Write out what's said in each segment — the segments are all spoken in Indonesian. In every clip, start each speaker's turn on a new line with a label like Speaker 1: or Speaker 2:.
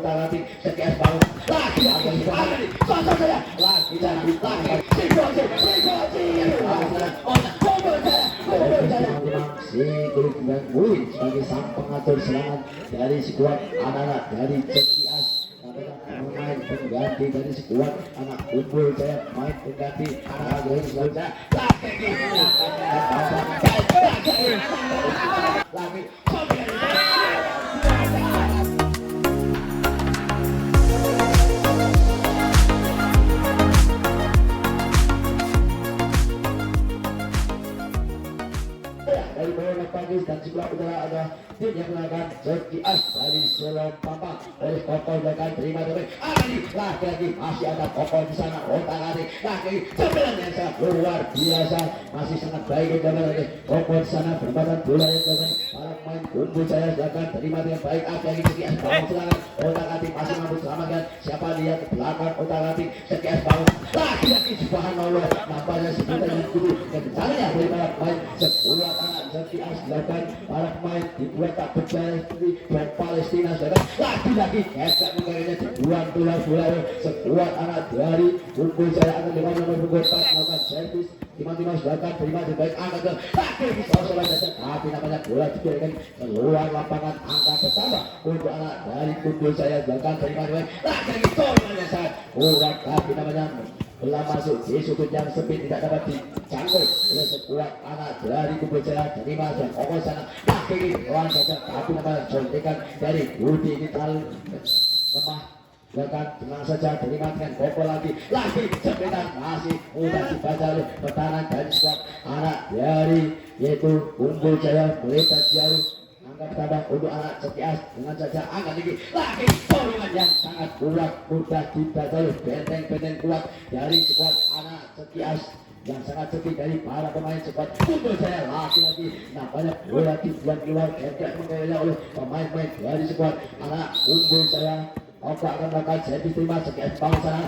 Speaker 1: lagi sekian bangun lagi sosok saya lagi jalan lagi situasi si kulit dan Win sebagai sang pengatur serangan dari skuad anak-anak dari CKS pemain pengganti dari skuad anak Unggul Jaya main pengganti anak dari skuad lagi dari bola Pagis dan sebelah utara ada tim yang melakukan CKS dari Selom Pampang oleh Kokol akan terima dari Ali lagi masih ada Kokol di sana otak-atik lagi sembilan yang sangat luar biasa masih sangat baik lagi Kokol di sana berbadan bola yang baik para pemain Unggul Jaya akan terima dengan baik lagi CKS bangun serangan otak-atik masih mampu selamatkan siapa dia ke belakang otak-atik CKS bangun lagi subhanallah nampaknya sebenarnya dulu yang caranya dari para pemain sebuah anak CKS dilakukan para pemain dibuat tak percaya seperti dan Palestina sedang lagi kesek mengenainya dibuang bola sebuah anak dari Unggul Jaya akan dengan nomor 4 melakukan servis tiba-tiba sedangkan terima terbaik angka ke lagi soal tapi namanya bola dibiarkan keluar lapangan angka pertama untuk anak dari Unggul Jaya sedangkan terima terbaik lagi golnya saat kuat tapi namanya bola masuk di sudut yang sempit tidak dapat dijangkau oleh sebuah anak dari Unggul Jaya terima dan fokus sana lagi lawan saja tapi namanya contekan dari Budi ini terlalu lemah bahkan tenang saja terima dengan Kokol lagi sepeda masih mudah dibaca oleh pertahanan dari skuad anak dari yaitu Unggul Jaya melebar jauh angkat tambah untuk anak CKS dengan saja angkat tinggi lagi dorongan yang sangat kuat mudah dibaca oleh benteng-benteng kuat dari skuad anak CKS yang sangat sepi dari para pemain cepat Unggul Jaya lagi nampaknya bola dibuang keluar tidak mengelola oleh pemain-pemain dari skuad anak Unggul Jaya. Oke akan melakukan servis terima CKS bangun sana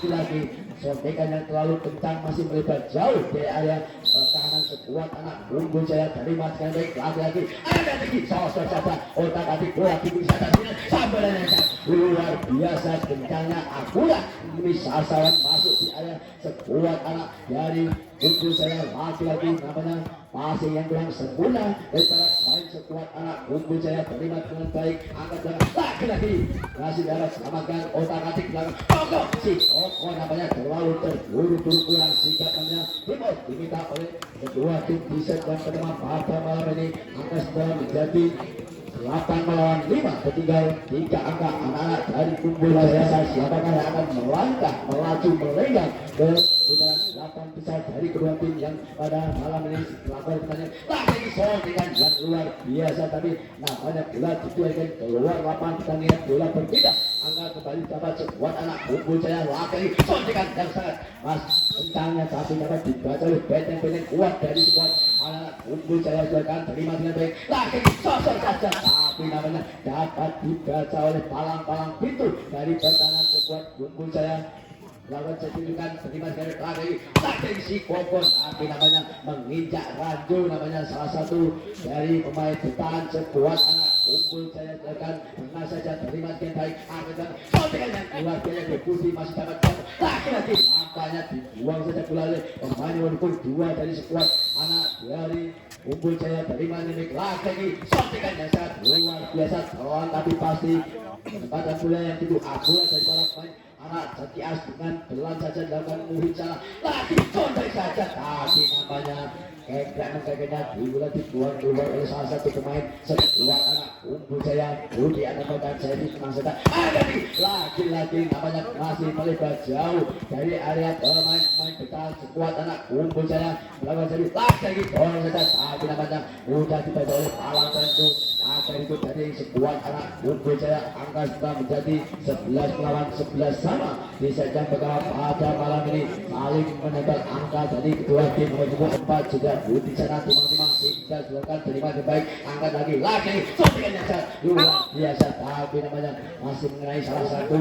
Speaker 1: lagi sontekan yang terlalu kencang masih melebar jauh dari area pertahanan sekuat anak Unggul Jaya terima sekali baik lagi ada lagi sosok saja otak-atik bola bisa sampai dan luar biasa kencangnya akurat ini sasaran masuk di area sekuat anak dari Unggul Jaya lagi namanya masih yang kurang sempurna daripada main sekuat anak Unggul Jaya terima dengan baik angkat lagi masih dapat selamatkan otak-atik belakang Koko si Koko namanya terlalu terburu-buru kurang sikap namanya Timur diminta oleh kedua tim bisa dan pertama pada malam ini angka sudah menjadi 8 melawan 5 ketinggal 3 angka anak-anak dari Unggul Jaya siapakah yang akan melangkah melaju melenggang ke putaran 8 besar dari kedua tim yang pada malam ini melakukan pertandingan lagi sontingan yang luar biasa tapi namanya bola dituaikan keluar lapangan pertandingan bola berbeda angka kembali dapat sekuat anak Unggul Jaya lagi sontingan yang sangat mas kencangnya tapi dapat dibaca oleh benteng-benteng kuat dari sekuat anak Unggul Jaya silakan terima dengan baik lagi sosok saja tapi namanya dapat dibaca oleh palang-palang pintu dari pertahanan sekuat Unggul Jaya lawan sertifikan terima sekali lagi si Kokon tapi namanya menginjak ranjau namanya salah satu dari pemain bertahan sekuat anak Unggul Jaya silakan pernah saja terima dengan baik akhirnya sontekan yang luar biasa Budi masih dapat lagi nampaknya dibuang saja bola oleh pemain walaupun dua dari sekuat anak dari Unggul Jaya terima nimik lagi sontekan yang sangat luar biasa lawan tapi pasti penempatan bola yang itu akurat dari para pemain anak CKS dengan belan saja dilakukan murid sana lagi contek saja tapi namanya keknya dibuat dibuang keluar oleh salah satu pemain sekuat anak Unggul Jaya Budi Anamkan saya di tenang saja ada nih lagi namanya masih melebar jauh dari area pemain bertahan sekuat anak Unggul Jaya melakukan servis lagi dorong saja tapi namanya mudah dibaca oleh palang tentu akhir itu dari sekuat anak Unggul Jaya angka sudah menjadi 11 melawan 11 sama bisa jam bergerak pada malam ini saling menempel angka dari kedua tim nomor 4 juga di sana timang-timang bisa silakan terima terbaik angkat lagi suntikan yang sangat luar biasa tapi namanya masih mengenai salah satu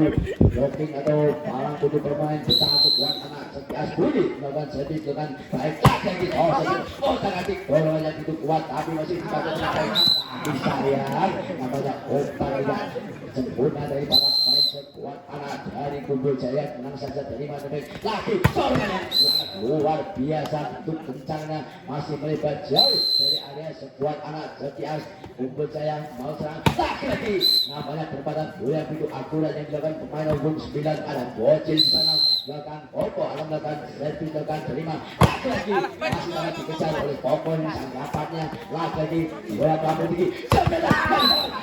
Speaker 1: blocking atau palang kudu bermain bertahan sekuat anak Sekias Budi melakukan servis dengan baik lagi otak-atik bolanya itu kuat tapi masih dipakai dengan bisa ya namanya otak sempurna dari para pemain sekuat anak dari Kumbul Jaya menang saja terima terbaik lagi sorangan sangat luar biasa untuk kencangnya masih melebar jauh dari area sekuat anak Sekias Kumbul Jaya mau serang lagi namanya perempatan bola itu akurat yang dilakukan pemain nomor 9 ada bocil di sana dilakukan Koko alam melakukan servis dilakukan terima lagi masih sangat dikejar oleh Koko yang sangat rapatnya lagi bola pelapor tinggi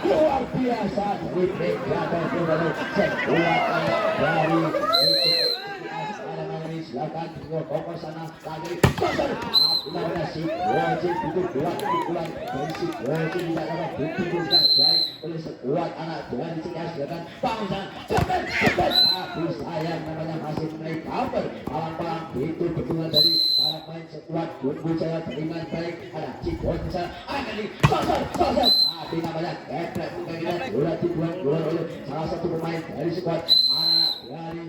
Speaker 1: luar biasa dari Predator sekuat dari silakan Koko sana lagi namanya si wajib itu kuat pukulan dari si wajib tidak dapat bukti baik oleh sekuat anak dari Sekias silakan bangsa cepat tapi sayang namanya masih mengenai cover palang-palang itu berdua dari para pemain sekuat Kumbul Jaya terima baik ada Cikon bisa akan di sosok tapi namanya keplek mungkin bola dibuang oleh salah satu pemain dari sekuat anak dari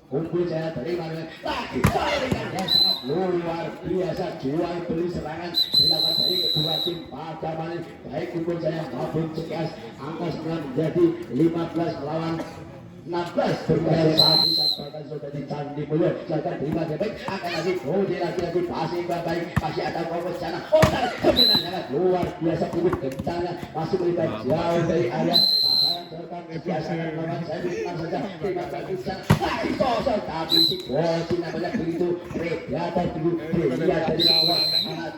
Speaker 1: Kumbul Jaya terima lagi saringan yang sangat luar biasa jual beli serangan dilakukan dari kedua tim pada malam baik Kumbul Jaya maupun Sekias angka 9 menjadi 15 melawan 16 bermain saat bisa bahkan sudah di Candi Mulyo silakan terima baik akan lagi lagi passing baik masih ada Koko sana sebenarnya luar biasa cukup kencangnya masih melibat jauh dari area biasa memang saya bilang saja tidak bisa lagi sosok tapi si bocil namanya begitu Predator begitu dia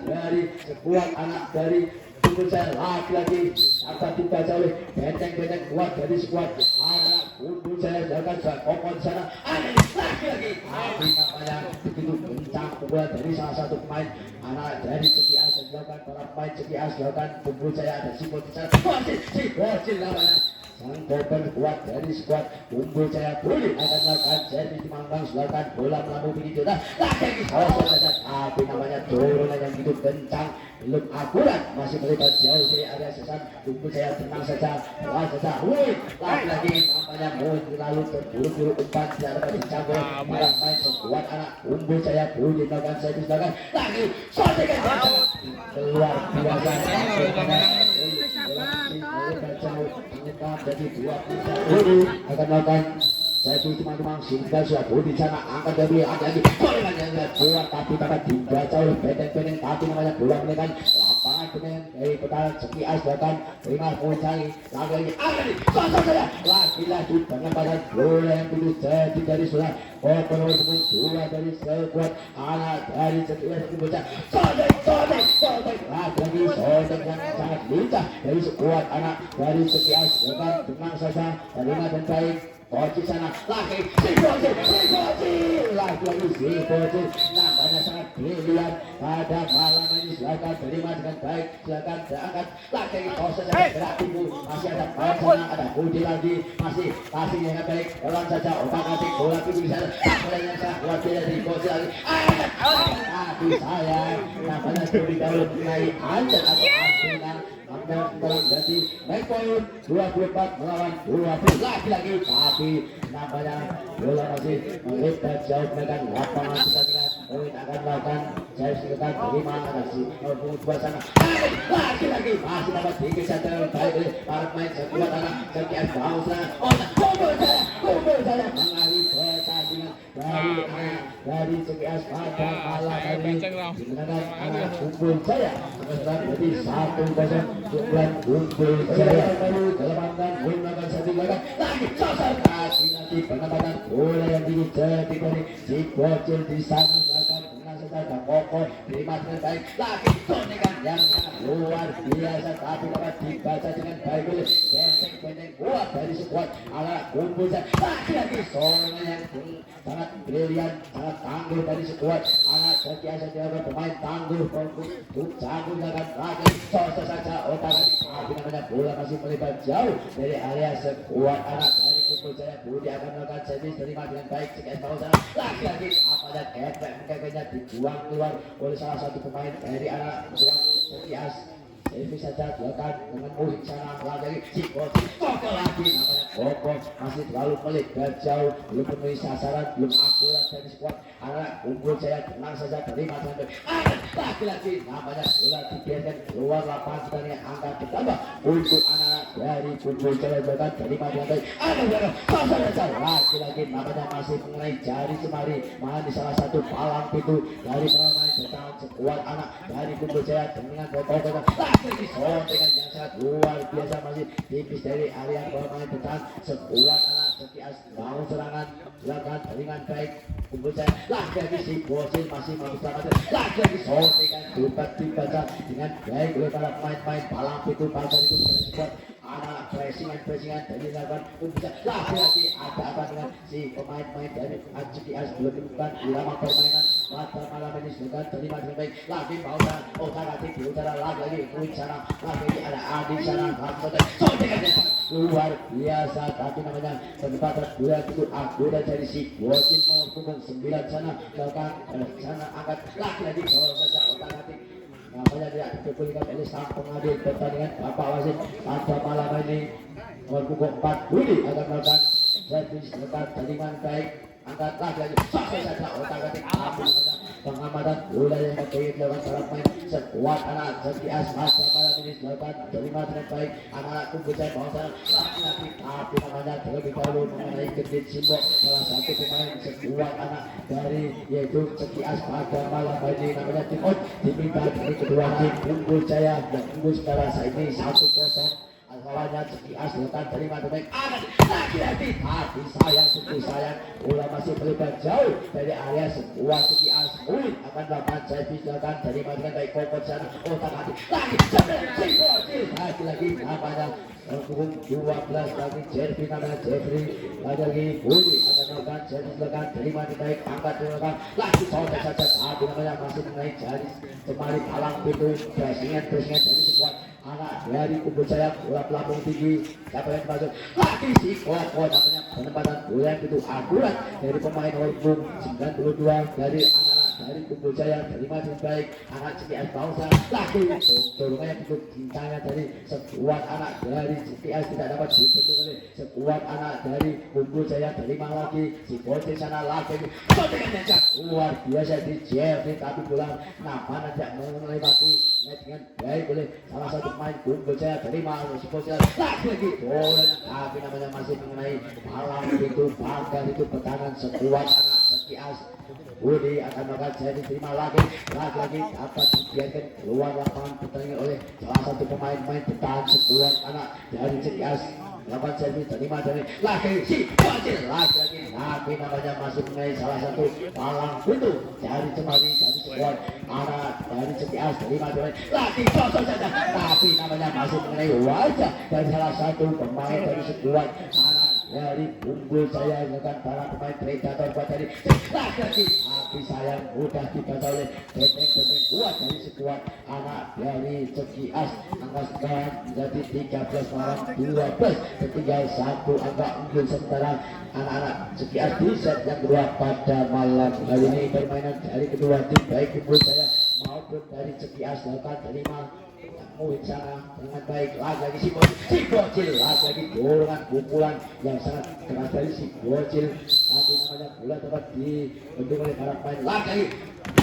Speaker 1: dari sekuat anak dari Kumbul Jaya lagi dapat dibaca oleh benteng kuat dari sekuat anak Kumbul Jaya jangan Koko di sana lagi tapi namanya begitu kencang pukulan dari salah satu pemain anak dari Sekias dilakukan para pemain Sekias dilakukan Kumbul Jaya ada si bocil namanya sang korban kuat dari skuad Kumbul Jaya boleh akan melakukan servis dimangkang silakan bola melambung tinggi sudah lagi saja tapi namanya dorongan yang begitu kencang belum akurat masih melibat jauh dari area sesat Kumbul Jaya tenang saja lagi nampaknya lalu terburu-buru umpan tidak dapat dicampur para pemain sekuat anak Kumbul Jaya boleh melakukan servis silakan lagi keluar biasa jadi 21 akan melakukan satu teman-teman sehingga sudah di sana angkat dari lagi bola tapi dapat dibaca oleh benteng tapi namanya bola menekan lapangan dengan dari pertahanan Sekias bahkan terima mencari lagi sosok saja lagi penempatan bola yang begitu jadi dari sudah nomor 2 dari sekuat anak dari Sekias dibaca sosok lagi sosok yang sangat lincah dari sekuat anak dari Sekias bahkan tenang saja terima dan baik Bocil sana lagi si bocil lagi si bocil nampaknya sangat brilian pada malam ini silakan terima dengan baik silakan diangkat lagi proses gerak tubuh masih ada sana ada Budi lagi masih dengan baik dalam saja otak-atik bola tubuh di sana bolanya sangat luar biasa dari bocil lagi tapi sayang nampaknya lebih dahulu naik anjir atau anjinan berarti naik poin 24 melawan 20 lagi tapi nampaknya bola masih melebar jauh dengan lapangan kita lihat poin akan melakukan saya silakan terima nasi dua sana lagi masih dapat dikejar dengan baik oleh para pemain sekuat anak Sekias bangsa Kumbul Jaya mengalih pertandingan dari Sekias pada malam hari kemenangan anak Kumbul Jaya menjadi 1-0 bulan Kumbul Jaya baru kelemahan menggunakan satu lagi sosok nanti penempatan bola yang dijadi dari si bocil di sana akan saja kokoh terima dengan baik lagi suntikan yang sangat luar biasa tapi dapat dibaca dengan baik oleh benteng kuat dari sekuat anak kumpul lagi soalnya yang sangat brilian sangat tangguh dari sekuat anak biasa dia pemain tangguh jago jangan lagi sosok saja otak tapi namanya bola masih melebar jauh dari area sekuat anak dari kumpul jaya Budi akan melakukan servis terima dengan baik jika mau sana lagi apanya kepeknya dibuang keluar oleh salah satu pemain dari anak tuan Setias servis saja dilakukan dengan murid sana lagi si Koko lagi namanya Koko masih terlalu melebar jauh belum penuhi sasaran belum akurat dari squad anak unggul jaya tenang saja terima sampai lagi namanya bola dibiarkan keluar lapangan pertandingan angka bertambah untuk anak dari unggul jaya bahkan terima dengan baik lagi namanya masih mengenai jari semari malah di salah satu palang pintu dari pemain bertahan sekuat anak dari unggul jaya dengan Koko lagi dengan yang sangat luar biasa masih tipis dari area pemain bertahan sekuat anak Setias mau serangan silakan dengan baik kumpul saya lagi si Bosil masih mau selamatkan lagi dengan dapat dibaca dengan baik oleh para pemain palang pintu pada itu dari sekuat anak pressingan dari lawan kumpul lagi ada apa dengan si pemain-pemain dari Setias belum menemukan irama permainan pada malam ini sudah terima dengan baik lagi Pausa otak-atik di utara lagi kuit sana lagi ada Adi sana luar biasa tapi namanya penempatan bola itu akurat dari si Bosin nomor punggung 9 sana bahkan sana angkat lagi bola saja otak-atik namanya tidak diperbolehkan oleh sang pengadil pertandingan Bapak Wasit pada malam ini nomor punggung 4 Budi akan melakukan servis lekat dengan baik angkat lagi sampai saja otak-atik pengamatan bola yang dilakukan para pemain sekuat anak Setias masa malam ini dilakukan terima dengan baik anak-anak kumpul saya bangsa lagi tapi namanya terlebih dahulu mengenai Gendit Simbo salah satu pemain sekuat anak dari yaitu Setias pada malam ini namanya Timon diminta dari kedua tim kumpul jaya dan kumpul secara saat ini 1-0 awalnya Setias letak terima dengan lagi tapi sayang bola masih terlibat jauh dari area sekuat Setias Ulit akan melakukan servis silakan terima dengan baik kokot sana otak-atik lagi namanya punggung 12 lagi Jeffrey namanya Jeffrey lagi Budi akan melakukan servis silakan terima dengan baik angkat silakan lagi sobek saja tapi namanya masih mengenai jari kembali palang pintu pressingan dari sekuat anak dari kumpul saya bola pelapung tinggi siapa yang masuk lagi si Koko namanya penempatan bola yang itu akurat dari pemain nomor 92 dari anak dari kumpul jaya terima dengan baik anak Setias bangsa lagi dorongannya itu cintanya dari sekuat anak dari Setias tidak dapat dibentuk oleh sekuat anak dari kumpul jaya terima lagi si Bocil sana lagi luar biasa di Jeffrey tapi bola namanya tidak melewati dengan baik oleh salah satu pemain kumpul jaya terima oleh si Bocil lagi bola tapi namanya masih mengenai palang itu pagar itu pertahanan sekuat anak Setias Budi akan melakukan saya diterima lagi dapat dibiarkan keluar lapangan pertandingan oleh salah satu pemain bertahan sekuat anak dari Setias lawan servis terima dari lagi si Bocil lagi namanya masih mengenai salah satu palang pintu dari Cemari dari sekuat anak dari Setias terima dari lagi sosok saja tapi namanya masih mengenai wajah dari salah satu pemain dari sekuat anak dari unggul saya dengan para pemain predator buat dari lagi tapi sayang mudah dibaca oleh benteng kuat dari sekuat anak dari Setias angka sekarang menjadi 13 lawan 12 tinggal satu angka unggul sementara anak-anak Setias di set yang kedua pada malam kali ini permainan dari kedua tim baik unggul saya maupun dari Setias lakukan terima murid sana dengan baik lagi si Bocil lagi dorongan pukulan yang sangat keras dari si Bocil tapi namanya bola dapat dibentuk oleh para pemain lagi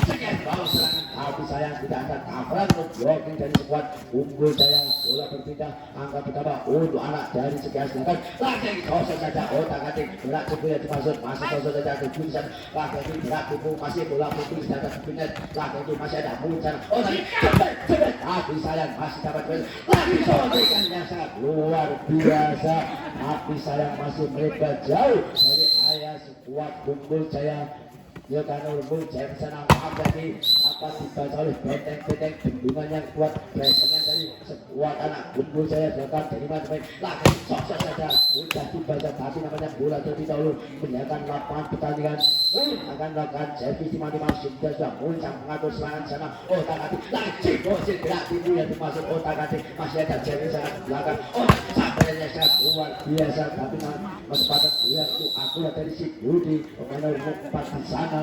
Speaker 1: sekian bawah serangan tapi sayang tidak ada tabrakan untuk blocking dari sekuat unggul saya bola berpindah angka pertama untuk anak dari Setias lagi kosong saja otak-atik berat sebelumnya dimasuk masih kosong saja ke jurusan lagi berat pukul masih bola pukul sedangkan kabinet lagi masih ada mulut sana cepet tapi sayang masih dapat lagi sobekan yang sangat luar biasa tapi sayang masih melebar jauh dari area sekuat unggul saya dia karena umum saya sana maaf lagi apa dibaca oleh benteng-benteng bendungan yang kuat presenya dari sekuat anak unggul saya silakan terima baik lagi sukses saja sudah dibaca tapi namanya bola terlebih dahulu menyiapkan lapangan pertandingan akan melakukan servis di mana sudah muncang mengatur serangan sana otak hati lagi ciposin gerak timbul yang dimasuk otak hati masih ada servis sangat belakang sampainya sangat luar biasa tapi pada dia itu akurat dari si Budi pemain nomor 4 di sana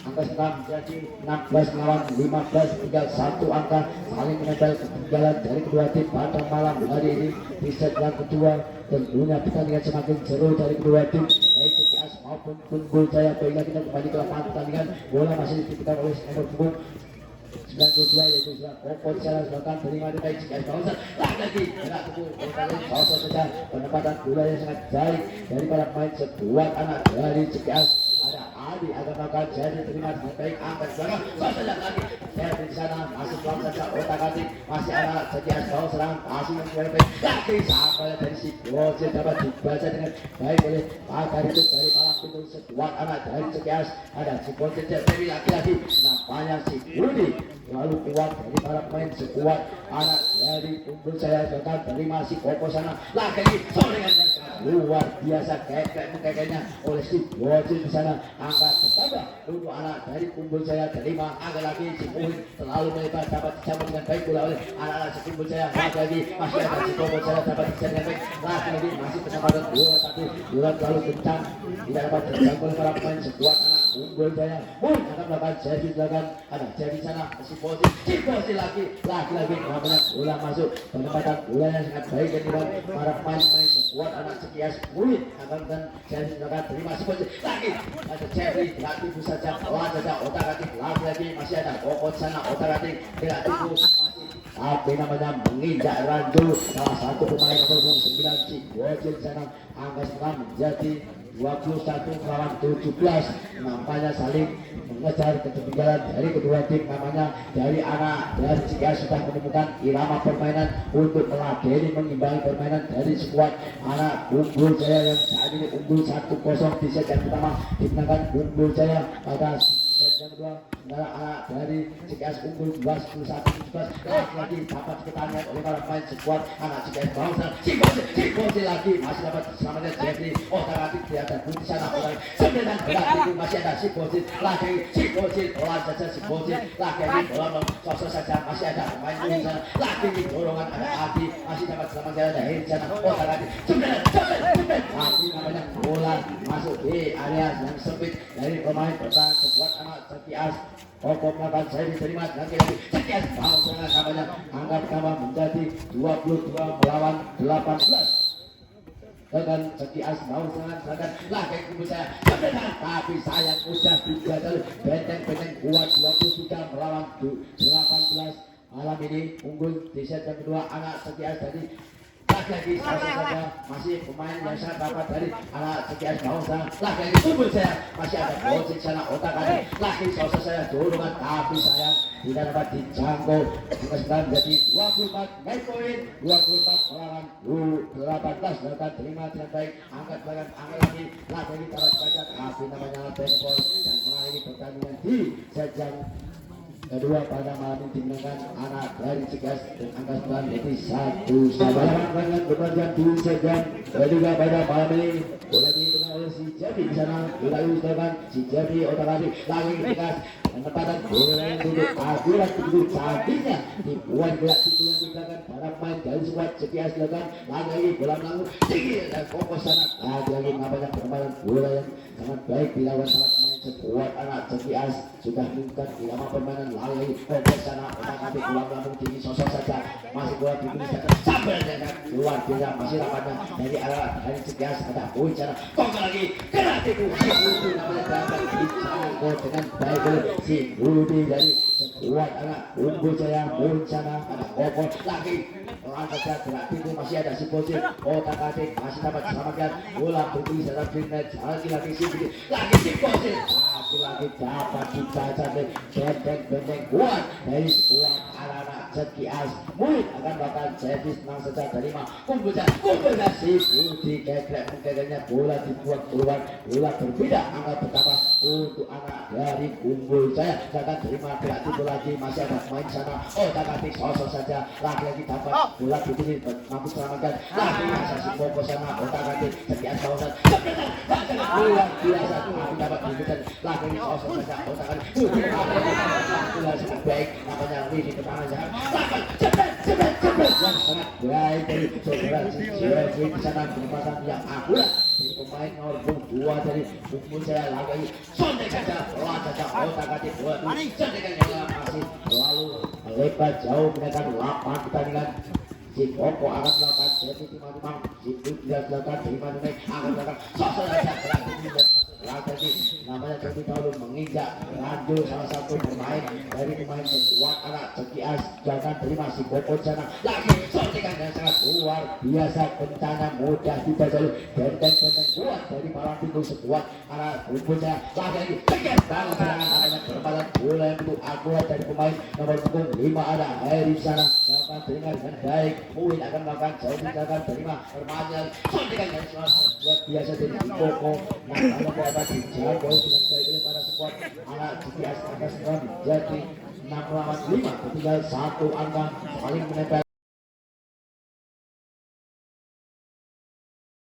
Speaker 1: angka 6 jadi 16 melawan 15 tinggal 1 angka saling menempel ketinggalan dari kedua tim pada malam hari ini di set yang kedua tentunya pertandingan semakin seru dari kedua tim baik CCS maupun Unggul Jaya. Baiklah kita kembali ke lapangan pertandingan bola masih dititipkan oleh nomor punggung 92 yaitu sudah Koko secara selatan terima dari CCS Bangsa lagi gerak itu sosok saja penempatan bola yang sangat baik dari para pemain sekuat anak dari CCS ada Adi akan melakukan jadi terima dengan baik angkat belakang sosok lagi saya di sana masih pelan saja otak atik masih ada CCS Bangsa serangan masih yang baik lagi sampai dari si Bocil dapat dibaca dengan baik oleh pakar itu dari palang pintu sekuat anak dari CCS ada si Bocil jadi lagi-lagi nampaknya si Budi lalu kuat dari para pemain sekuat anak dari Unggul Jaya Selatan terima si Koko sana lagi sorengan yang sangat luar biasa kekeknya oleh si Bocil di sana angkat pertama untuk anak dari Unggul Jaya terima angkat lagi si Muhin terlalu melebar dapat disambut dengan baik pula oleh anak-anak si Unggul Jaya lagi masih ada si Koko Jaya dapat disambut dengan baik lagi masih penempatan bola tapi bola terlalu kencang tidak dapat terjangkau oleh para pemain sekuat anak Unggul Jaya Muhin akan melakukan jadi belakang ada jadi sana si Bocil lagi namanya bola masuk penempatan bola yang sangat baik dari para pemain sekuat anak CCS Muhin akan jadi belakang terima si Bocil lagi ada Jeffrey berarti saja pelan saja otak atik lagi masih ada Koko sana otak atik tidak tipu masih tapi namanya menginjak ranjau salah satu pemain nomor 9 si Bocil sana angka sekarang menjadi 21 melawan 17 nampaknya saling mengejar ketinggalan dari kedua tim namanya dari anak dari CCS sudah menemukan irama permainan untuk meladeni mengimbangi permainan dari skuad anak Unggul Jaya yang saat ini unggul 1-0 di set yang pertama dimenangkan Unggul Jaya pada set yang kedua anak dari CCS unggul 21-17 lagi dapat pertandingan oleh para pemain sekuat anak CCS Bangsa si Bocil lagi masih dapat selamatnya Jeffrey otak-atik di atas di sana sembilan berat itu masih ada si Bocil lagi si Bocil pelan saja si Bocil lagi bola sosok saja masih ada pemain di sana lagi di dorongan ada Adi masih dapat selamatnya ada di sana otak-atik sembilan lagi namanya bola masuk di area yang sempit dari pemain pertahanan sekuat anak CCS Koko melakukan saya diterima lagi CCS Bangsa namanya angka pertama menjadi 22 melawan 18 dengan CCS Bangsa silakan lagi kubu saya tapi sayang udah dijagal benteng kuat 23 melawan 18 malam ini unggul di set yang kedua anak CCS tadi lagi saja masih pemain yang sangat dapat dari anak CCS Bangsa lagi kumpul saya masih ada Bocil sana otak atik lagi sosok saya dorongan tapi sayang tidak dapat dijangkau sekarang menjadi 24 main poin 24 melawan 18 dapat terima dengan baik angkat belakang angkat lagi dapat baca tapi namanya Benpol dan mengakhiri pertandingan di set yang kedua pada malam ini dimenangkan anak dari CCS dan angka 9 yaitu 1 sama dengan berpanjang di sejan kedua pada malam ini boleh dipegang oleh si Jabi di sana dilalui dengan si Jabi otak-atik lagi tegas penempatan bola yang duduk akurat begitu cantiknya dibuat gerak di bulan di belakang para pemain dari squad CCS belakang lagi bola melangkung tinggi dan fokus sana lagi namanya penempatan bola yang sangat baik dilawan para pemain squad anak CCS sudah menunjukkan irama permainan lagi fokus sana otak-atik bola melangkung tinggi sosok saja masih bola diberi sampai dengan luar biasa masih rapatnya dari arah dari CCS ada poin sana kok lagi gerak itu si namanya dapat dijangkau dengan baik oleh si Budi dari sekuat anak Unggul Jaya Muncana ada Koko lagi pelan saja gerak itu masih ada si Bocil otak-atik masih dapat selamatkan bola putih dalam green match lagi si Budi lagi si Bocil lagi dapat dibaca benteng kuat dari sekuat anak Cekias Muin akan melakukan servis tenang saja terima kumpulnya si Budi kegrek bola dibuat keluar bola berbeda angka pertama untuk anak dari Unggul Jaya akan terima tidak timbul lagi masih ada main sana otak-atik sosok saja lagi dapat bola begini mampu selamatkan lagi asasi Koko sana otak-atik Cekias kawasan luar biasa tapi dapat dibuat lagi sosok saja otak-atik bola sangat baik namanya Widi Kepala Jahat cepet yang sangat baik dari saudara Cici di sana penempatan yang akurat dari pemain nomor 2 dari Unggul Jaya lagi sontek saja pelan saja otak-atik bola sontekan yang masih lalu lebar jauh menekan lapangan pertandingan si Koko akan melakukan jadi timang-timang si tidak melakukan timang-timang akan melakukan sosok saja lagi namanya Cobi dahulu menginjak ranjul salah satu pemain dari pemain terkuat anak Cekias jangan terima si Koko sana lagi sontikan yang sangat luar biasa bencana mudah tidak jalur benteng kuat dari palang pintu sekuat anak rumputnya lagi Cekias bangun serangan namanya perempatan bola yang itu akurat dari pemain nomor punggung 5 ada Heri sana jangan terima dengan baik Muin akan melakukan jauh jangan terima permainan sontikan yang sangat luar biasa dari Koko nah kalau dijaga dengan baik oleh para squad anak Cekias akan segera menjadi 6-5 tinggal satu angka saling menempel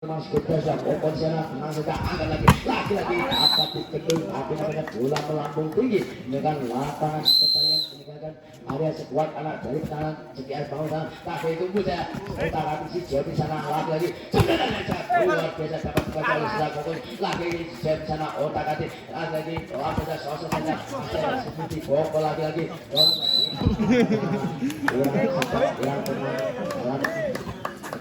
Speaker 1: Mas Gubernur dan Koko sana menang saja akan lagi dapat diketuk api namanya bola melambung tinggi dengan lapangan pertandingan meninggalkan area sekuat anak dari pertahanan Cekias bangsa tapi tunggu saya utara si Jody sana lagi sebenarnya saja luar biasa dapat dibaca oleh setelah Koko lagi Jody sana otak-atik lagi saja sosok saja masih seperti Koko lagi kurang tenang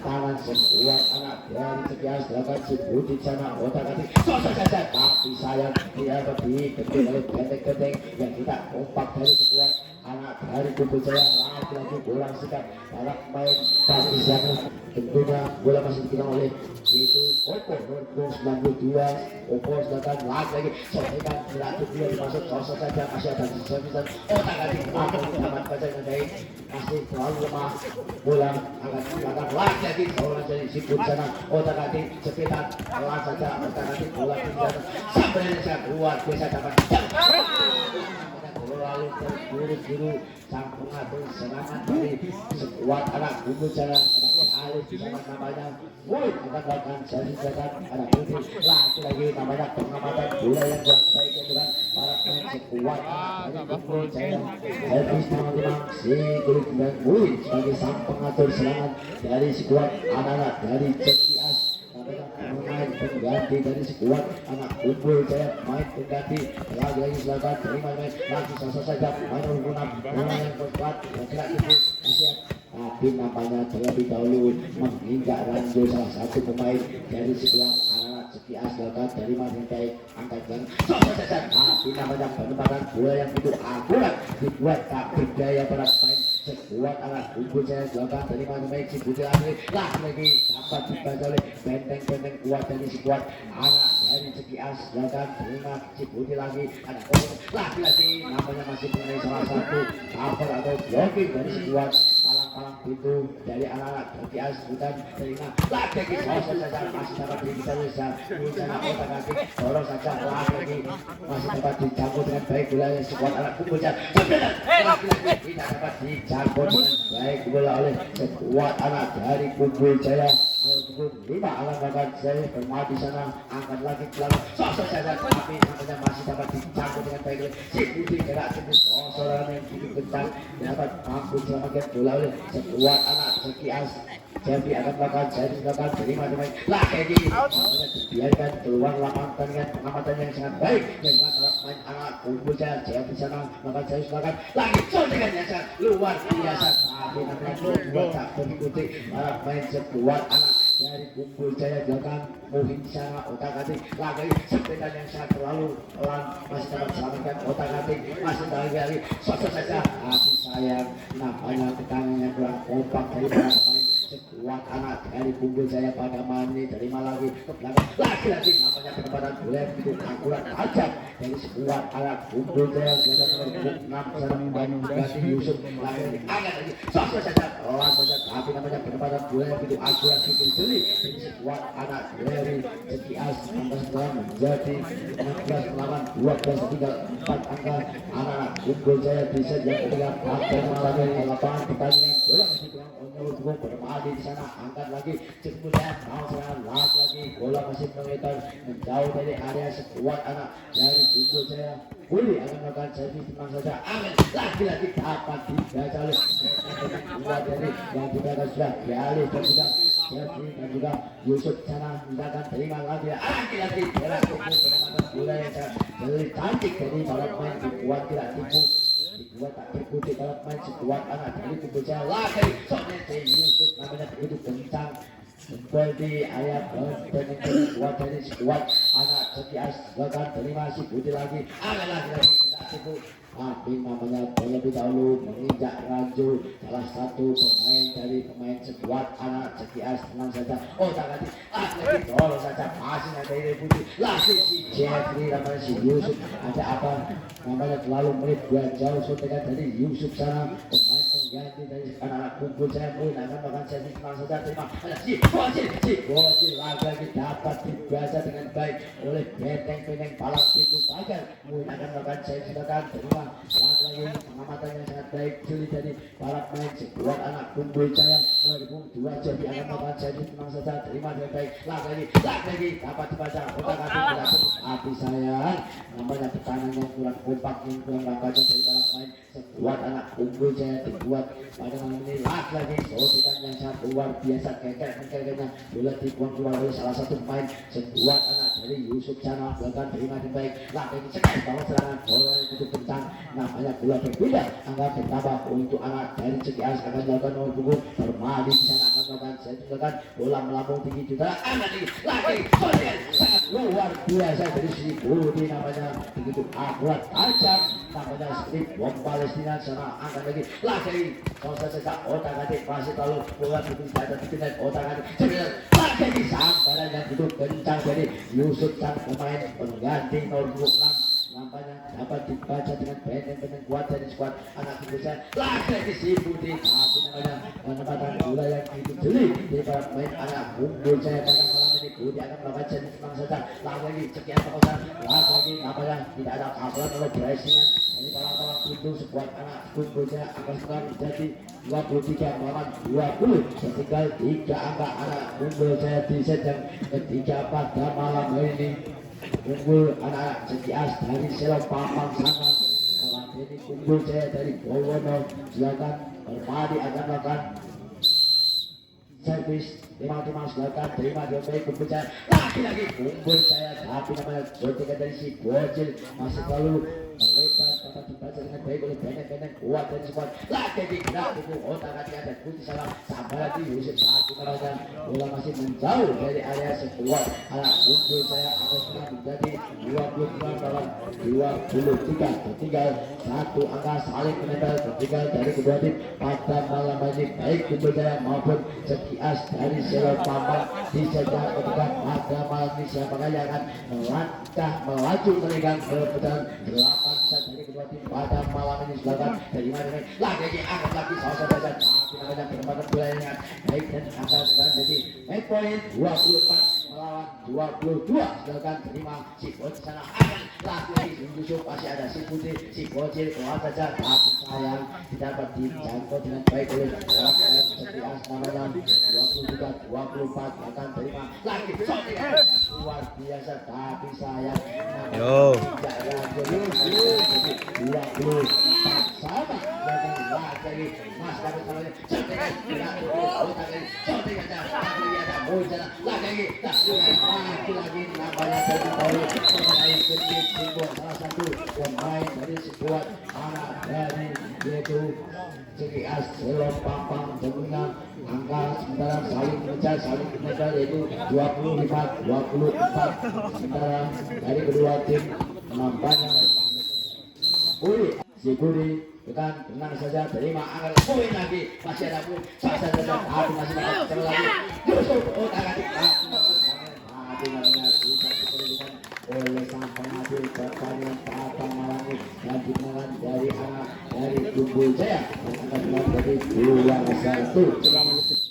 Speaker 1: tangan sekuat anak dari Cekias dapat si Budi sana otak-atik sosok saja tapi sayang dia diketuk oleh benteng-benteng yang tidak kompak dari sekuat anak dari Unggul Jaya lagi kurang sikap para pemain pasti sana tentunya bola masih dipegang oleh itu Koko nomor 92 Koko sedangkan lagi sotekan berarti dia dimasuk sosok saja masih ada di servisan otak-atik amat baca dengan baik masih terlalu lemah bola akan dibakar lagi bola jadi siput sana otak-atik sekitar pelan saja otak-atik bola tinggal sampai yang luar biasa dapat lalu terburu-buru sang pengatur serangan dari sekuat anak Unggul Jaya ada alih di sana namanya Muin akan melakukan jari-jalan ada putih lagi namanya pengamatan bola yang kurang baik dengan para pemain sekuat dari Unggul Jaya servis teman-teman si kulit dan Muin sebagai sang pengatur serangan dari sekuat anak-anak dari Cekias pemain pengganti dari sekuat anak Unggul Jaya main pengganti lagi silakan terima main lagi sosok saja main menggunakan bola yang kuat tidak itu masih tapi nampaknya terlebih dahulu menginjak ranjau salah satu pemain dari sekuat anak Cekias silakan terima dengan baik angkat dan sosok saja tapi nampaknya penempatan bola yang itu akurat dibuat tak berdaya pada pemain sekuat anak Unggul Jaya silakan terima dengan baik si Budi lagi dapat dibaca oleh benteng-benteng kuat dari sekuat anak dari Cekias silakan terima si Budi lagi ada lagi namanya masih mengenai salah satu cover atau blocking dari sekuat palang-palang pintu dari anak-anak Cekias bukan terima lagi sosok saja masih dapat bisa berusaha otak-atik dorong saja lagi masih dapat dicampur dengan baik bola sekuat anak Unggul Jaya lagi tidak dapat dicampur dengan baik bola oleh sekuat anak dari Unggul Jaya 5 alang-alang saya bermati sana angkat lagi belakang sosok saja tapi namanya masih dapat dicampur dengan baik si Budi gerak sebut sosok yang cukup kencang dapat mampu selamatkan bola oleh sekuat anak Cekias jadi akan melakukan jadi silakan terima dengan lagi namanya dibiarkan keluar lapangan pertandingan pengamatan yang sangat baik dengan para pemain anak Unggul Jaya di sana melakukan jadi silakan lagi sontekan yang sangat luar biasa tapi namanya membuat tak berikuti para pemain sekuat anak dari Unggul Jaya dilakukan Muhin sana otak-atik lagi sepeda yang sangat terlalu pelan masih dapat selamatkan otak-atik masih lagi sosok saja tapi sayang namanya tekanannya yang kurang kompak dari para pemain sekuat anak dari Unggul Jaya pada malam ini terima lagi ke belakang lagi namanya penempatan bola begitu akurat tajam dari sekuat anak unggul Jaya sudah nomor 6 sana mengganti Yusuf lagi angkat lagi sosok saja saja tapi namanya penempatan bola begitu akurat begitu jeli dari sekuat anak dari Seki As menjadi 16 melawan 12 tinggal 4 angka anak unggul Jaya bisa yang ketiga akan melalui lapangan pertandingan bola masih kurang Onyo bermadi di sana angkat lagi kemudian mau serangan lagi bola masih memeter menjauh dari area sekuat anak dari unggul Jaya Uli akan melakukan servis tenang saja angin lagi-lagi dapat dibaca oleh dua dari yang kita sudah dialih dan juga Jeffrey dan juga Yusuf sana tidak terima lagi lagi-lagi berat penempatan bola yang sangat cantik dari para pemain dibuat tidak tipu dibuat tak terkutik kalau main sekuat anak dari kubu Jaya lagi soalnya Yusuf namanya begitu kencang seperti ayat dan kuat dari sekuat anak Seki As bahkan terima si putih lagi lagi tidak tipu tapi namanya terlebih dahulu menginjak raju salah satu pemain dari pemain sekuat anak Seki As tenang saja tak lagi dorong saja masih ada ini putih lagi si Jeffrey namanya si Yusuf ada apa namanya terlalu menit dua jauh sotekan dari Yusuf sana pemain pengganti dari anak-anak kumpul saya pun akan makan saya tenang saja terima ada si Bocil lagi dapat dibaca dengan baik oleh benteng palang pintu pagar mungkin akan makan saya silakan terima lagi pengamatan yang sangat baik jeli dari para pemain sekuat anak kumpul saya 2002 jadi akan makan saya tenang saja terima dengan baik lagi dapat dibaca otak-atik hati saya namanya pertahanan yang kurang kompak yang kurang baca dari para pemain sekuat anak kumpul saya dibuat pada malam ini lagi sotikan yang sangat luar biasa kekeknya bola dibuang keluar oleh salah satu pemain sekuat anak dari Yusuf sana belakang terima dengan baik lagi sekali bawah serangan bola yang cukup kencang namanya bola berbeda angka bertambah untuk anak dari Seki As akan melakukan nomor punggung Permadi di sana akan melakukan saya juga bola melambung tinggi juga lagi sotikan sangat luar biasa dari sini Budi namanya begitu akurat tajam namanya strip bom Palestina sana angkat lagi saja otak-atik masih terlalu bola begitu ada di otak-atik lagi sambaran yang begitu kencang dari Yusuf sang pemain pengganti nomor 26 nampaknya dapat dibaca dengan benteng kuat dari skuad anak Indonesia lagi si Budi tapi namanya penempatan bola yang begitu jeli di para pemain anak unggul saya pada malam ini Budi akan melakukan jadi tenang saja lagi sekian pekosan lagi nampaknya tidak ada kabaran oleh dressingan ini kalau itu skuad anak unggulnya akan sekarang menjadi 23 melawan 20 tinggal 3 angka anak unggul saya di set yang ketiga pada malam ini unggul anak Seki As dari Selong Pampang sana ini unggul saya dari Bowono silakan Permadi akan melakukan servis lima silakan terima dia baik unggul saya lagi unggul saya tapi namanya sotikan dari si Bocil masih terlalu melebar dapat dibaca dengan baik oleh benteng kuat dari squad lagi digerak itu otak-atik ada putih salah sampai lagi Yusuf satu namanya bola masih menjauh dari area sekuat anak unggul saya akan menjadi 22 dalam 23 tinggal satu angka saling menempel tinggal dari kedua tim pada malam ini baik unggul saya maupun Seki As dari Selong Pampang di sejak ketika pada malam ini siapa yang akan melangkah melaju meninggal ke putaran 8 dari kedua tim pada malam ini silakan dari mana lagi angkat lagi salah saja tapi namanya penempatan bola yang baik dan angka sekarang jadi main point 24 melawan 22 silakan terima si Bocil sana akan lagi Yusuf masih ada si Putih si Bocil keluar saja tapi sayang tidak dapat dijangkau dengan baik oleh salah Seki As namanya 23 24 akan terima lagi luar biasa tapi sayang
Speaker 2: yo
Speaker 1: 24 sama dengan lagi Mas David salahnya sotekan tidak otaknya sotekan lagi namanya dari Paul pemain penting simbol salah satu pemain dari sekuat anak dari yaitu Seki As Selong Pampang dengan angka sementara saling mengejar yaitu 25-24 sementara dari kedua tim nampaknya Budi tekan tenang saja terima angkat poin lagi masih ada pun saja tapi masih ada lagi Yusuf otak-atik tapi namanya bisa keperluan pertandingan pada malam ini dan dimenangkan dari anak dari Kumpul Jaya yang akan menjadi 2-1.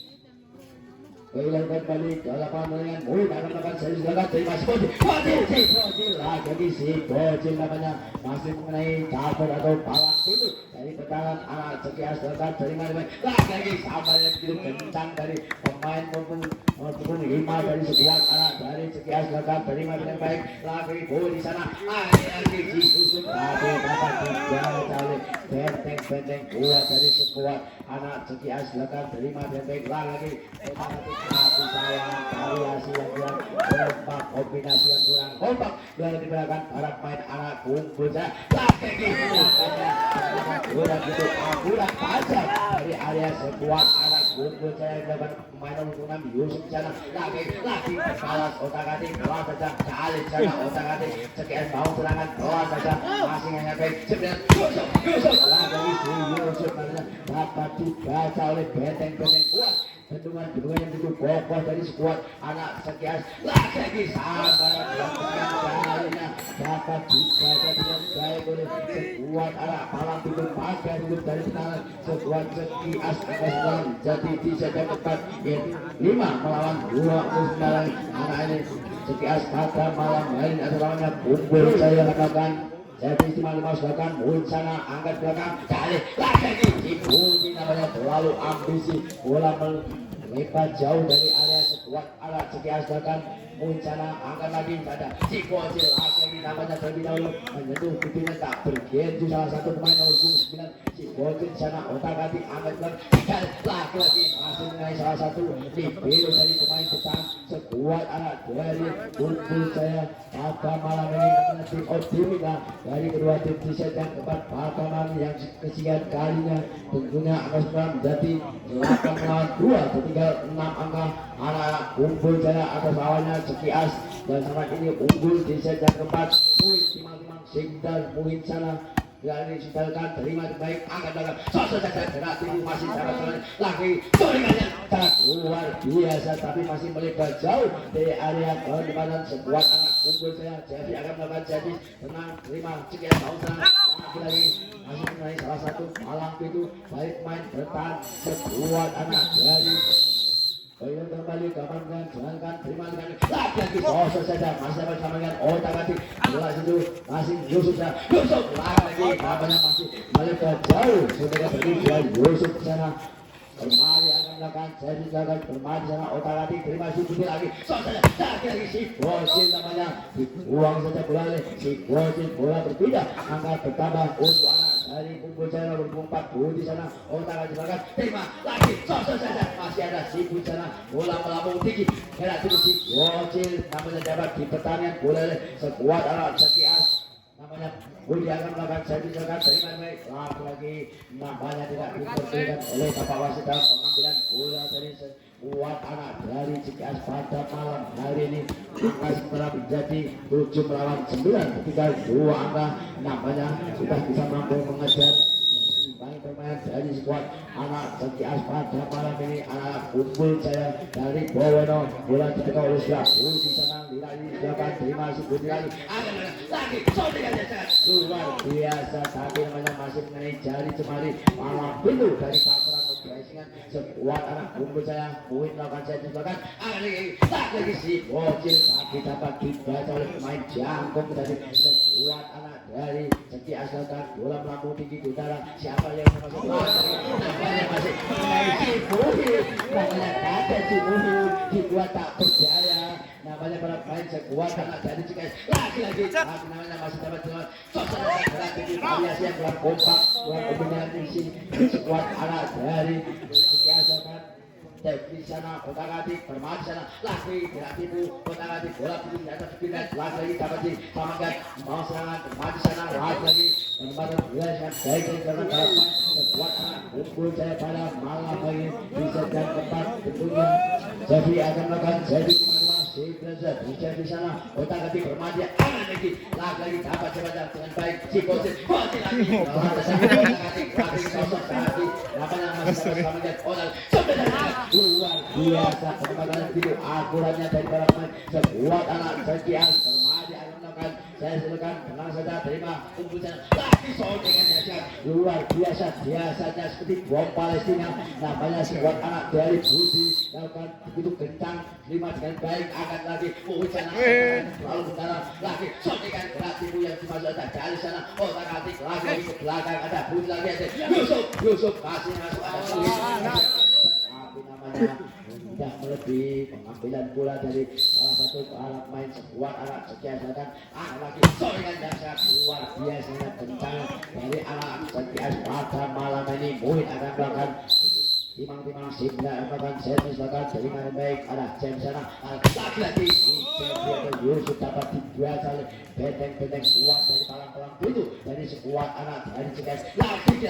Speaker 1: Kembali ke lapangan dengan mudah akan melakukan serius gerakan terima si Bocil lagi si Bocil namanya masih mengenai cabut atau palang pintu dari pertahanan anak Cekias gerakan terima lagi sambalnya begitu kencang dari pemain maupun 5 dari sekuat anak dari Cekias gerakan terima dengan baik lagi gol di sana lagi disusun tapi dapat dijaga oleh benteng kuat dari sekuat anak Cekias gerakan terima dengan baik lagi tapi sayang variasi yang kurang kompak, kombinasi yang kurang kompak yang diberikan para pemain anak Kumpul Jaya lagi kurang gitu akurat tajam dari area sekuat anak Kumpul Jaya dapat pemain nomor 6 Yusuf sana lagi balas otak-atik keluar saja kali sana otak-atik Cekias mau serangan keluar saja masih hanya baik 9 Yusuf lagi si Yusuf dapat dibaca oleh benteng-benteng kuat bendungan yang cukup kokoh dari sekuat anak Cekias lagi sabar kalinya dapat dibaca dengan baik oleh sekuat anak palang pintu pagar hidup dari tangan sekuat Cekias akan jadi di set keempat 5 melawan 2 untuk anak ini Cekias pada malam hari ini adalah lawannya Kumpul Jaya lakukan jadi istimewa 5 belakang mulut sana angkat belakang kali lagi dipuji namanya terlalu ambisi bola melepas jauh dari area sekuat anak Cekias belakang mulut sana angkat lagi ada si Bocil lagi namanya terlebih dahulu menyentuh pipinya tak bergenju salah satu pemain nomor 9 si Bocil sana otak-atik angkat belakang lagi masih mengenai salah satu libero dari pemain petang sekuat anak dari Kumpul Jaya pada malam ini namanya tim Optimika dari kedua tim di set yang keempat pada malam yang kesekian kalinya tentunya akan menjadi 8 melawan 2 tinggal 6 angka anak Kumpul Jaya atas lawannya Cekias dan saat ini unggul di set yang keempat poin timang-timang Singdal poin sana dari Singdalkan terima baik angkat belakang sosok saja gerak tinggi masih sangat lagi turingannya sangat luar biasa tapi masih melebar jauh dari area penempatan sekuat anak Kumpul Jaya jadi akan melakukan jadi tenang terima Cekias mau sana lagi masih mengenai salah satu palang pintu baik main bertahan sekuat anak dari Bayar kembali kamankan jangankan terima dengan lagi sosok saja masih bersama dengan otak-atik jelas itu masih Yusuf lagi namanya masih melebar jauh sudah berdiri Yusuf sana Permadi akan melakukan jadi gagal Permadi sana otak-atik terima si lagi sosok lagi si Bocil namanya dibuang saja bola si Bocil bola berpindah angka bertambah untuk anak dari Kumpul Jaya nomor 4 di sana otak-atik belakang terima lagi sosok saja masih ada si sana bola melambung tinggi merah itu si Bocil namanya dapat di pertandingan bola sekuat anak Cekias namanya Budi akan melakukan jadi gagal terima baik lagi namanya tidak diperhatikan oleh Bapak Wasit dalam pengambilan bola dari sekuat anak dari Cekias pada malam hari ini masih telah menjadi 7 melawan 9 ketika 2 angka namanya sudah bisa mampu mengejar pemain dari skuad anak Cekias pada malam ini anak Kumpul Jaya dari Bowono bola ditekan oleh di sana dilakukan terima si Budi lagi luar biasa tapi namanya masih mengenai jari cemari malam pintu dari Pasaran Membraisingan sekuat anak Kumpul Jaya poin melakukan saya juga lagi si Bocil tapi dapat dibaca oleh pemain jangkung dari sekuat anak dari Cekias bola melambung tinggi di udara siapa yang masuk namanya masih si Muhid namanya ada si Muhid dibuat tak berdaya namanya para pemain sekuat anak dari Cekias lagi namanya masih dapat jalan sosok gerak tinggi variasi yang kurang kompak kurang kombinasi sekuat anak dari Cekias di sana otak-atik Permadi sana lagi gerak tipu otak-atik bola pintu di atas pindah lagi dapat disamakan mau serangan Permadi sana lagi penempatan bola yang baik dari kawan harapan sekuat anak Kumpul Jaya pada malam hari di set yang keempat tentunya jadi akan melakukan jadi di sana otak-atik Permadi lagi dapat sebentar dengan baik si Bocil lagi otak-atik lagi sosok lagi namanya masih dapat disamakan otak luar biasa penempatan itu akuratnya dari para pemain sekuat anak Cekias Permadi akan melakukan saya silakan tenang saja terima umpulan lagi sodekan dahsyat luar biasa biasanya seperti bom Palestina namanya sekuat anak dari Budi lakukan begitu kencang terima dengan baik akan lagi umpulan lalu utara lagi sodekan berat ibu yang dimasuk dari sana otak atik lagi ke belakang ada Budi lagi ada Yusuf masih masuk ada sulit tapi namanya tidak melebihi pengambilan bola dari salah satu anak main sekuat anak sekian anak lagi soalnya dahsyat luar biasa kencang dari anak sekian pada malam ini Muin akan melakukan timang-timang sehingga akan servis melakukan jaringan baik ada James sana lagi-lagi Yusuf dapat dibuat oleh benteng-benteng kuat dari palang-palang itu dari sekuat anak dari sekian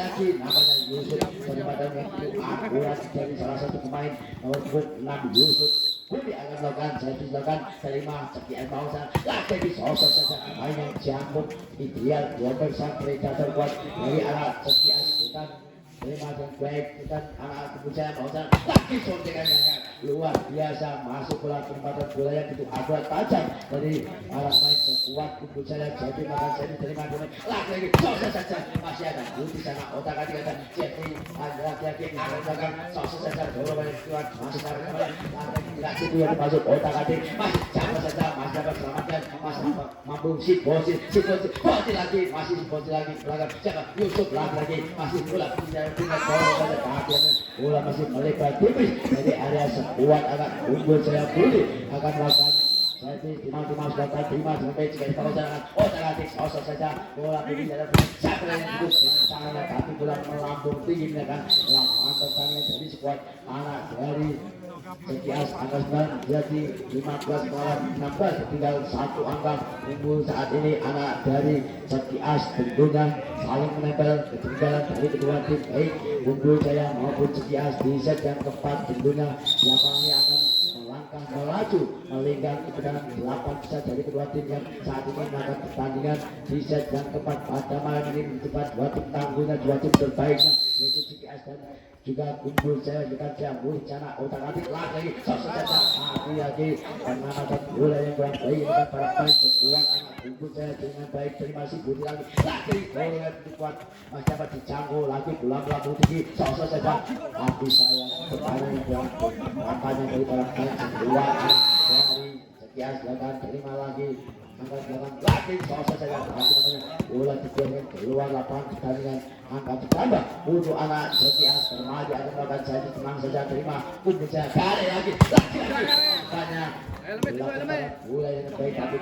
Speaker 1: lagi namanya Yusuf daripada yang itu akurat dari salah satu pemain nomor 6 Yusuf Budi akan melakukan servis melakukan terima sekian bangsa lagi sosok saja main yang jambut ideal dua sang predator kuat dari anak sekian kita terima dengan baik kita anak keputusan bangsa lagi sondekannya luar biasa masuk bola penempatan bola yang itu akurat tajam dari anak main sekuat keputusan jadi makan saya terima dengan lagi sosok saja masih ada di sana otak adik kata jadi ada lagi akan melakukan sosok saja bola banyak kuat masuk karena tidak situ yang masuk otak adik masih jangan saja masih dapat selamatkan masih mampu si bosi lagi masih bosi lagi belakang jangan Yusuf lagi masih bola tidak punya bola pada tahapan bola masih melebar tipis dari area sekuat agak unggul saya Budi akan melakukan jadi timang-timang sudah terima sampai jika dipakai otak adik sosok saja bola ini dalam siapa yang hidup tangannya tapi bola melambung tinggi kan lapangan pertandingan dari sekuat anak dari Sekias angka 9 jadi 15 melawan 16 tinggal satu angka unggul saat ini anak dari Sekias tentunya saling menempel ketinggalan dari kedua tim baik unggul Jaya maupun Sekias di set yang keempat tentunya lapangannya akan melangkah melaju melingkar kebenaran 8 set dari kedua tim yang saat ini melakukan pertandingan di set yang keempat pada malam ini mencepat dua tim tangguhnya dua tim terbaiknya yaitu Sekias dan juga kumpul saya juga jambul cana otak atik lagi sosok saja lagi karena ada bola yang kurang baik dengan para pemain sekuat anak kumpul saya dengan baik terima kasih Budi lagi bola yang kuat masih dapat dicangkul lagi bola melambung tinggi sosok saja hati saya pertanyaan yang kurang makanya dari para pemain sekuat dari sekian silakan terima lagi angkat belakang lagi sosok saja namanya bola dibiarkan keluar lapangan pertandingan angkat ditambah untuk anak sekian remaja akan melakukan jadi tenang saja terima untuk saya kali lagi makanya bola yang baik tapi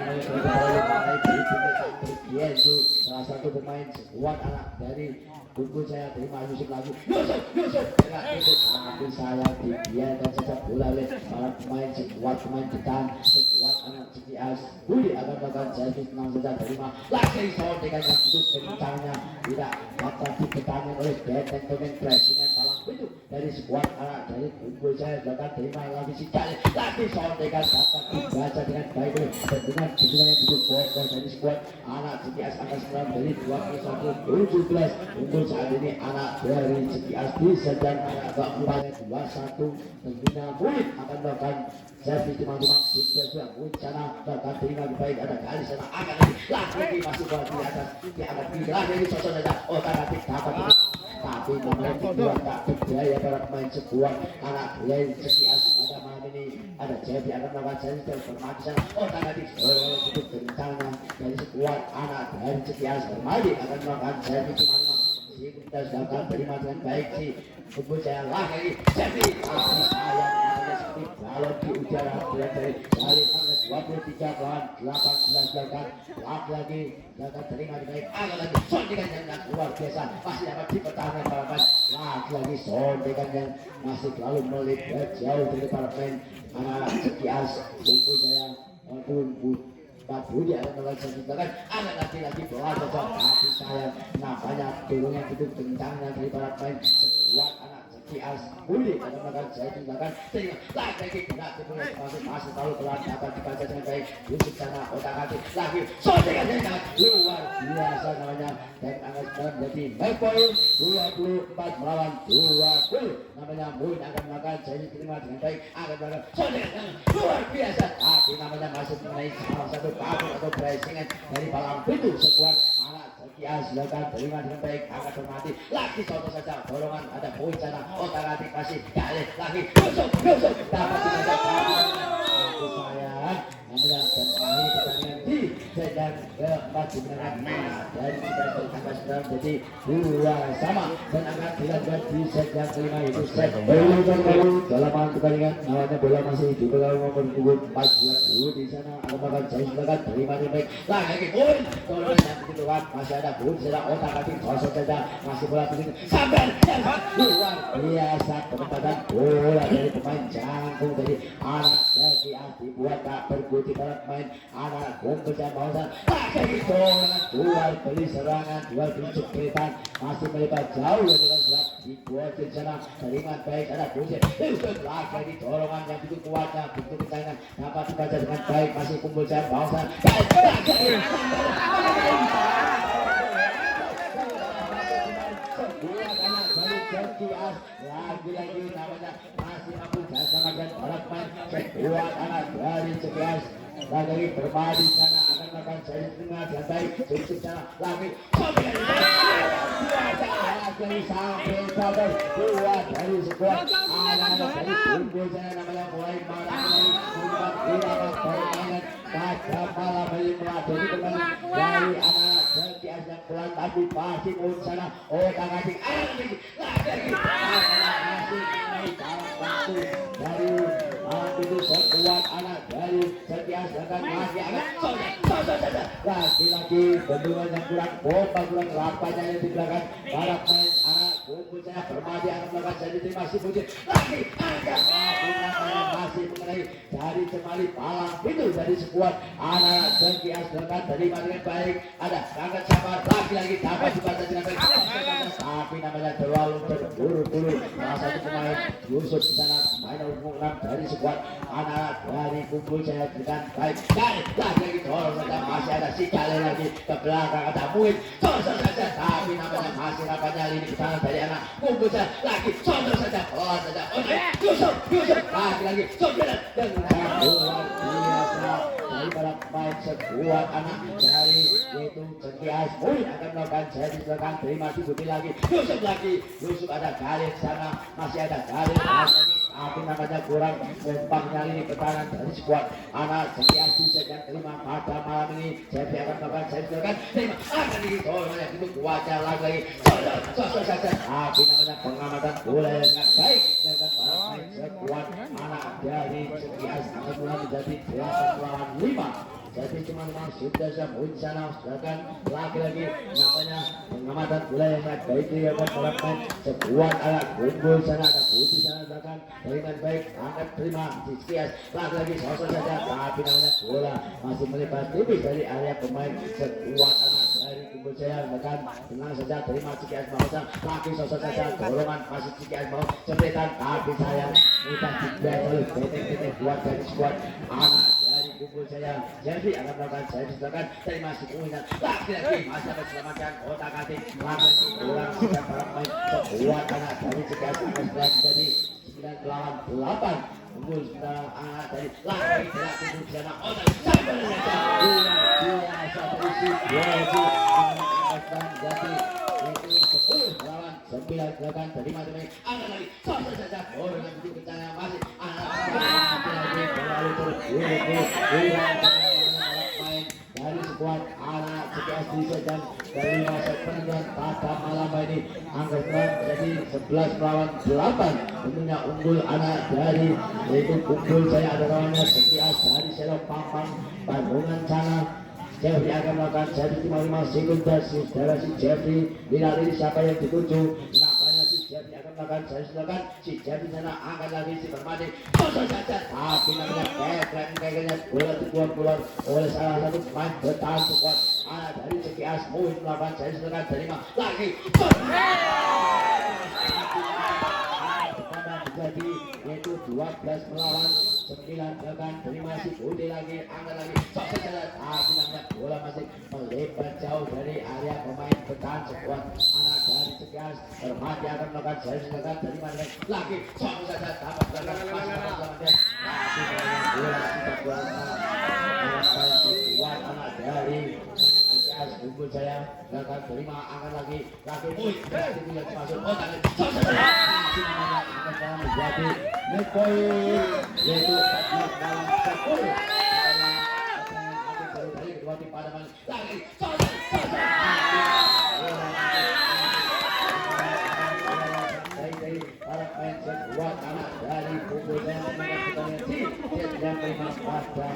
Speaker 1: itu salah satu pemain sekuat anak dari Tunggu saya terima Yusuf lagi Yusuf tapi saya dibiarkan saja bola oleh para pemain sekuat pemain depan sekuat anak Sekias Budi akan melakukan jadi tenang saja terima lagi sodekan yang itu kencangnya tidak dapat dipertahankan oleh benteng presiden palang pintu dari sekuat anak dari Tunggu saya akan terima lagi si Kali lagi sodekan dapat dibaca dengan baik oleh dengan yang cukup pokok dari sekuat anak Sekias angka 9 dari 21-17 untuk saat ini anak dari Sekias di sedang keempatnya 21 tentunya Muin akan melakukan servis timang-timang sudah rencana bakal terima baik ada kali sana akan lagi masuk bola di atas di atas lagi ini sosok saja otak atik dapat tapi namanya kedua tak berdaya para pemain sebuah anak dari Sekias pada malam ini ada Jepi akan melakukan servis dan bermaksa otak atik cukup kencangnya dari sekuat anak dari Sekias Bermadi akan melakukan servis timang-timang kita sedangkan terima dengan baik sih tunggu saya lagi jadi saya seperti kalau di udara dari 23 lawan 18 belakang lagi jangan terima dengan baik agak lagi sondekan yang luar biasa masih dapat dipertahankan para pemain lagi sondekan yang masih terlalu melibat jauh dari para pemain anak Sekias tunggu saya tunggu Pak Budi akan melanjutkan anak lagi belajar tapi saya namanya turunnya itu kencangnya dari para pemain sekuat anak Cias Budi akan melakukan saya tindakan sehingga lagi tidak masih tahu pelan dapat dibaca dengan baik Yusuf sana otak hati lagi sodekan luar biasa namanya dan angkat menjadi baik poin 24 melawan 20 namanya Muin akan melakukan saya diterima dengan baik akan melakukan sodekan luar biasa tapi namanya masih mengenai salah satu kabur atau bracingan dari Palang Pintu sekuat anak Cias silakan terima dengan baik akan hormati lagi contoh saja dorongan ada poin sana otak hati kasih kali lagi Yusuf dapat dibaca aku sayang namanya dan akhir pertandingan di sedang keempat dimenangkan dari kita sampai jadi 2 sama dan akan dilakukan di set yang kelima itu set dalam pertandingan namanya bola masih di belakang nomor punggung 14 dulu di sana akan bakal saya silakan terima dengan baik lagi poin tolong yang begitu kuat masih ada pun sedang otak hati kosong saja masih bola begitu sampai luar biasa penempatan bola dari pemain jangkung dari anak Cias dibuat tak berguti dalam main anak kumpul dan bawah lagi dorongan dual beli serangan dual beli cepetan masih melebar jauh dengan serat dibuat di sana terima baik ada kunci itu lagi dorongan yang begitu kuatnya begitu kencangnya dapat dibaca dengan baik masih kumpul dan bawah Cias lagi-lagi namanya masih mampu jasa makan balap main kedua anak dari Cias lagi berbadi sana akan makan jadi tengah dan baik cukup sana lagi sampai sampai sabar dua dari sekuat anak dari kumpul sana namanya mulai marah membuat irama permainan pada malam ini meladeni kembali dari anak Cias yang pelan tapi pasti pun sana otak adik lagi masih naik dalam waktu dari itu sekuat anak dari Cias akan masih akan lagi-lagi bendungan yang kurang pompa kurang lapanya yang di belakang para main anak kumpul saya bermadi akan melakukan jadi terima kasih puji lagi angkat masih mengenai dari Cemali Palang Pintu dari sekuat anak Cias dengan terima dengan baik ada angkat sabar lagi-lagi dapat dibaca dengan baik tapi namanya terlalu terburu-buru salah satu pemain Yusuf di sana main umum 6 dari sekuat anak dari kumpul saya dengan baik dan lagi dorong saja masih ada si kali lagi ke belakang ada Muin contoh saja tapi namanya masih rapanya lini ke sana dari anak kumpul saya lagi contoh saja pelan saja Yusuf lagi soberan dengan luar biasa dari para pemain sekuat anak dari yaitu Cias Muin akan melakukan jadi silakan terima dibuti lagi Yusuf ada garis sana masih ada garis tapi namanya kurang kompaknya ini pertahanan dari skuad anak Cias bisa yang terima pada malam ini jadi akan melakukan saya silakan terima akan ditolong yang itu kuatnya lagi sosok saja tapi namanya pengamatan boleh dengan baik dengan para pemain sekuat anak dari Cias akan mulai menjadi 8 lawan 5 jadi cuma sudah saya sana silakan lagi-lagi namanya pengamatan bola yang sangat baik dia akan melakukan sekuat anak kumpul sana ada putih sana silakan dengan baik angkat terima Cias lagi-lagi sosok saja tapi namanya bola masih melebar tipis dari area pemain sekuat anak dari kumpul saya silakan tenang saja terima Cias mau lagi sosok saja dorongan masih Cias mau cepetan tapi sayang mudah dibuat oleh betek-betek buat dari sekuat anak kumpul saya jadi akan melakukan saya silakan terima kasih kemudian lagi-lagi masih ada selamatkan otak hati lagi kurang sudah para pemain sekuat anak dari Cias akan jadi 9 lawan 8 unggul sekarang anak dari lagi tidak kumpul di sana otak sampai biasa terisi jadi itu 10 lawan 9 silakan terima dengan anak lagi sosok saja orang yang begitu kencang masih anak lagi terlalu main dari sekuat anak Cias bisa dan dari masa penentuan pada malam ini angka jadi 11 melawan 8 tentunya unggul anak dari yaitu kumpul saya ada lawannya Cias dari Selok Pampang Bandungan sana Jeffrey akan melakukan jadi 55 sekundasi saudara si Jeffrey lihat ini siapa yang dituju namanya si Jeffrey akan melakukan saya silakan si Jeffrey sana akan lagi si bermati kosong saja tapi namanya kayaknya bola keluar oleh salah satu pemain bertahan sekuat anak dari Cias Muin melakukan saya silakan terima lagi 12 melawan 9 rekan terima si Budi lagi angkat lagi sukses saja tapi namanya bola masih melebar jauh dari area pemain bertahan sekuat anak dari Cikeas Permati akan melakukan servis rekan terima lagi sukses saja dapat rekan tapi bola tidak bola sekuat anak dari Cikeas unggul saya rekan terima angkat lagi itu yang masuk tangan sukses saja namanya akan dalam menjadi poin yaitu 14 dalam 10 dari kedua tim Pademan lagi dari para pemain sekuat anak dari Bogor dan dia tidak menerima pada